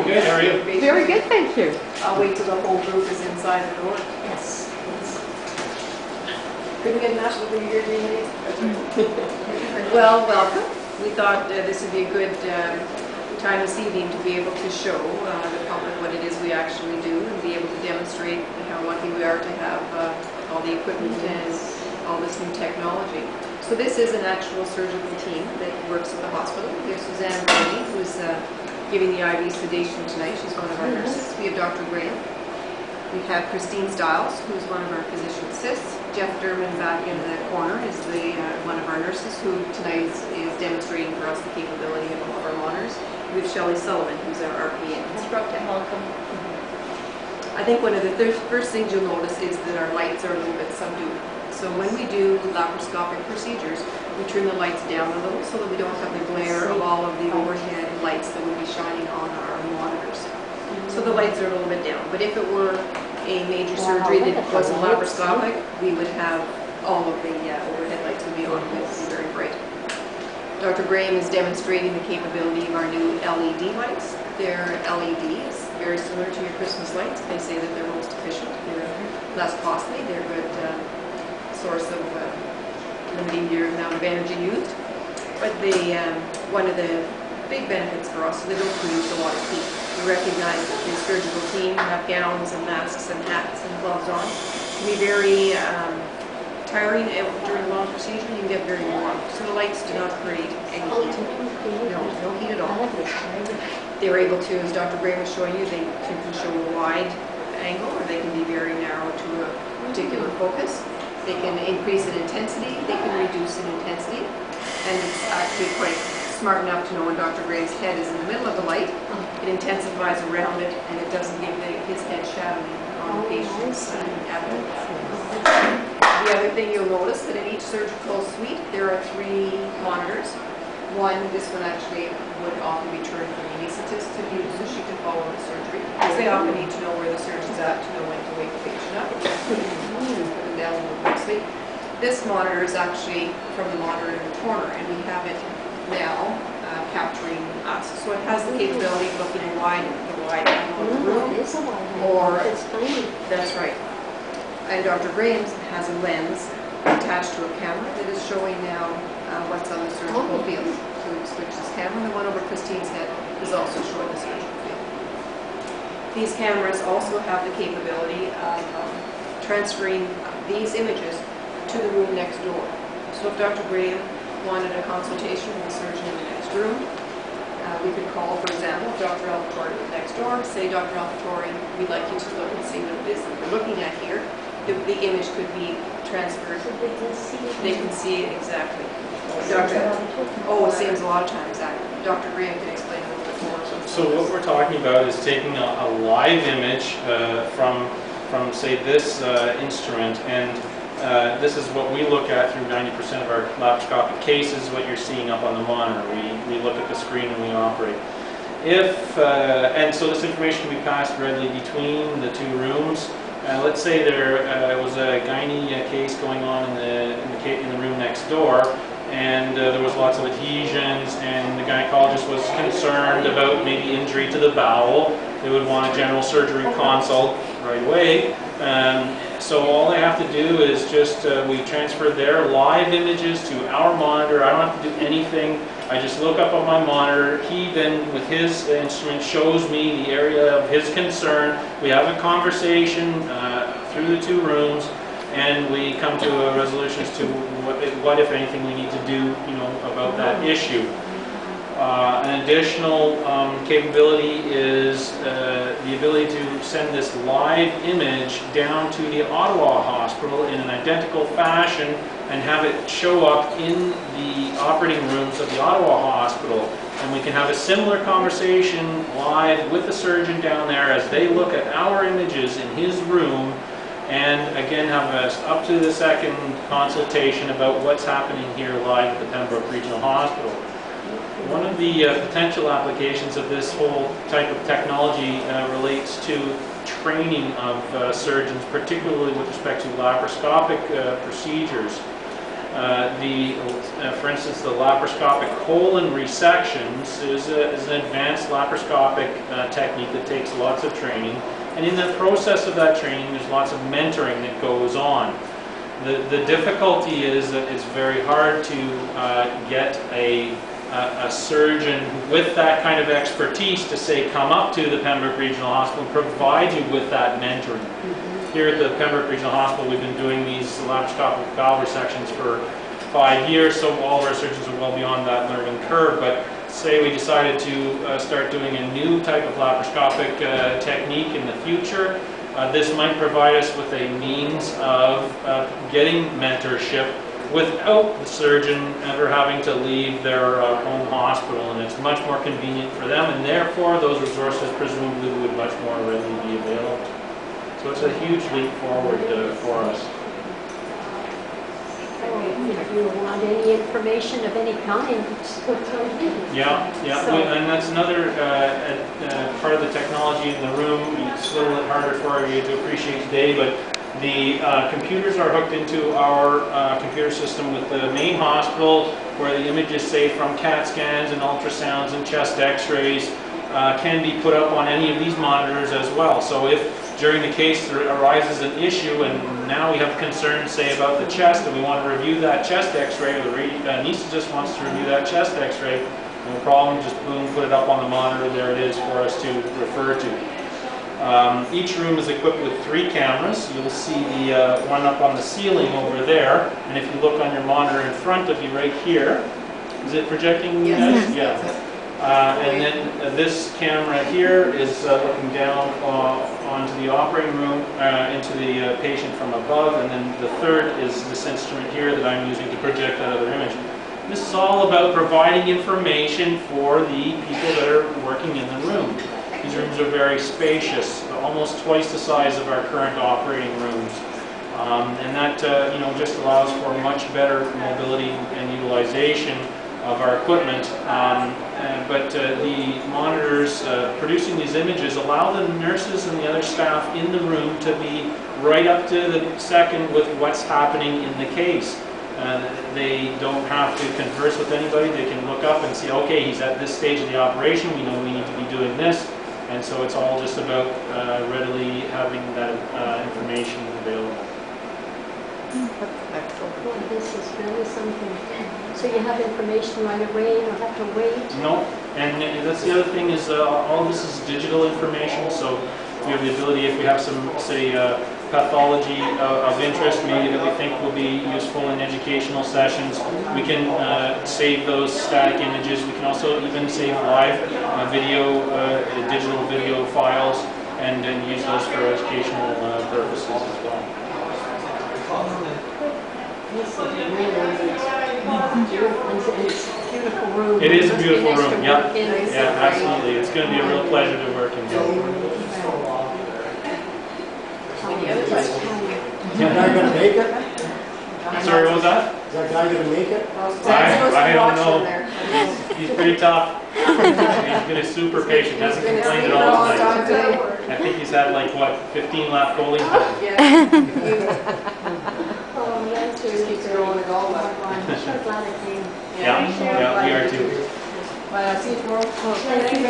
good, how are you? Very good, thank you. I'll wait till the whole group is inside the door. Yes. Couldn't get National New Year Day. Well, welcome. We thought this would be a good time this evening to be able to show the public what it is we actually do and be able to demonstrate how lucky we are to have all the equipment and all this new technology. So this is an actual surgical team that works at the hospital. We have Suzanne Brady, who's giving the IV sedation tonight. She's one of our nurses. We have Dr. Graham. We have Christine Stiles, who's one of our physician assists. Jeff Derman back in the corner is one of our nurses who tonight is demonstrating for us the capability of all of our monitors. We have Shelley Sullivan, who's our RPN. Welcome. I think one of the first things you'll notice is that our lights are a little bit subdued. So when we do laparoscopic procedures, we turn the lights down a little so that we don't have the glare of all of the overhead lights that would be shining on our monitors. So the lights are a little bit down. But if it were a major surgery that wasn't laparoscopic, we would have all of the overhead lights would be on. It would be very bright. Dr. Graham is demonstrating the capability of our new LED lights. They're LEDs, very similar to your Christmas lights. They say that they're most efficient. They're less costly. They're a good source of limiting your amount of energy used. But one of the big benefits for us is they don't produce a lot of heat. We recognize that the surgical team have gowns and masks and hats and gloves on. It can be very tiring during a long procedure. You can get very warm. So the lights do not create any heat. No heat at all. They're able to, as Dr. Graham was showing you, they can show a wide angle or they can be very narrow to a particular focus. They can increase in intensity, they can reduce in intensity, and it's actually quite smart enough to know when Dr. Graham's head is in the middle of the light, it intensifies around it and it doesn't give his head shadowing on the patient's abdomen. The other thing you'll notice that in each surgical suite there are 3 monitors. This one actually would often be turned for the anesthetist to use so she can follow the surgery. Because they often need to know where the surgeon's at to know when to wake the patient up. Put them down and sleep. This monitor is actually from the monitor in the corner, and we have it now capturing us. So it has the capability of looking wide angle of the room. That's right. And Dr. Graham has a lens attached to a camera that is showing now what's on the surgical field. So we switch this camera, and the one over Christine's head is also showing the surgical field. These cameras also have the capability of transferring these images to the room next door. So if Dr. Graham wanted a consultation with the surgeon in the next room, we could call, for example, Dr. Alfatori next door, say, Dr. Alfatori, we'd like you to look and see what it is that we're looking at here. The image could be transferred. So they can see it exactly. It saves a lot of time, exactly. Dr. Graham can explain a little bit more. So what we're talking about is taking a live image from say this instrument, and this is what we look at through 90% of our laparoscopic cases, what you're seeing up on the monitor. We look at the screen and we operate. And so this information can be passed readily between the 2 rooms. Let's say there was a gynae case going on in the room next door, and there was lots of adhesions, and the gynecologist was concerned about maybe injury to the bowel. They would want a general surgery consult right away. So all they have to do is just, we transfer their live images to our monitor. I don't have to do anything. I just look up on my monitor. He then, with his instrument, shows me the area of his concern. We have a conversation through the 2 rooms, and we come to a resolution as to what, if anything, we need to do, about that issue. An additional capability is the ability to send this live image down to the Ottawa hospital in an identical fashion and have it show up in the operating rooms of the Ottawa hospital. And we can have a similar conversation live with the surgeon down there as they look at our images in his room, and again have a up to the second consultation about what's happening here live at the Pembroke Regional Hospital. One of the potential applications of this whole type of technology relates to training of surgeons, particularly with respect to laparoscopic procedures. For instance, the laparoscopic colon resections is an advanced laparoscopic technique that takes lots of training. And in the process of that training, there's lots of mentoring that goes on. The difficulty is that it's very hard to get a surgeon with that kind of expertise to say, come up to the Pembroke Regional Hospital and provide you with that mentoring. Here at the Pembroke Regional Hospital, we've been doing these laparoscopic valve resections for 5 years, so all of our surgeons are well beyond that learning curve. But say we decided to start doing a new type of laparoscopic technique in the future, this might provide us with a means of getting mentorship without the surgeon ever having to leave their home hospital, and it's much more convenient for them, and therefore those resources presumably would much more readily be available. So it's a huge leap forward for us. If you want any information of any kind, just go through it. Yeah, So- and that's another part of the technology in the room. It's a little bit harder for you to appreciate today, but the computers are hooked into our computer system with the main hospital, where the images, say, from CAT scans and ultrasounds and chest x-rays can be put up on any of these monitors as well. So if during the case there arises an issue and now we have concerns, say, about the chest, and we want to review that chest x-ray, or the anesthetist wants to review that chest x-ray, no problem, just boom, put it up on the monitor, there it is for us to refer to. Each room is equipped with 3 cameras. You'll see the one up on the ceiling over there, and if you look on your monitor in front of you right here, is it projecting? Yes. Yeah. And then this camera here is looking down onto the operating room, into the patient from above, and then the third is this instrument here that I'm using to project that other image. This is all about providing information for the people that are working in the room. These rooms are very spacious, almost twice the size of our current operating rooms. And that just allows for much better mobility and utilization of our equipment, but the monitors producing these images allow the nurses and the other staff in the room to be right up to the second with what's happening in the case. They don't have to converse with anybody. They can look up and see, okay, he's at this stage of the operation, we know we need to be doing this, and so it's all just about readily having that information available. Well, this is really something. So you have information right away, you don't have to wait. No, and that's the other thing is all this is digital information, so we have the ability, if we have some, say, pathology of interest, maybe that we think will be useful in educational sessions, we can save those static images. We can also even save live video, digital video files, and use those for educational purposes as well. It's a beautiful room. It is a beautiful Nice to room, yeah. work in. Yeah, absolutely. It's going to be a real pleasure to work in here. Is that guy gonna make it? Sorry, what was that? Is that guy gonna make it? I don't know. He's pretty tough. He's been a super patient. Hasn't complained at all tonight. I think he's had like, what, 15 lap goalies? Oh, that's Just keeps growing it all up. I'm so glad I came. Yeah, we are too. Well, see you tomorrow. Oh, thank you.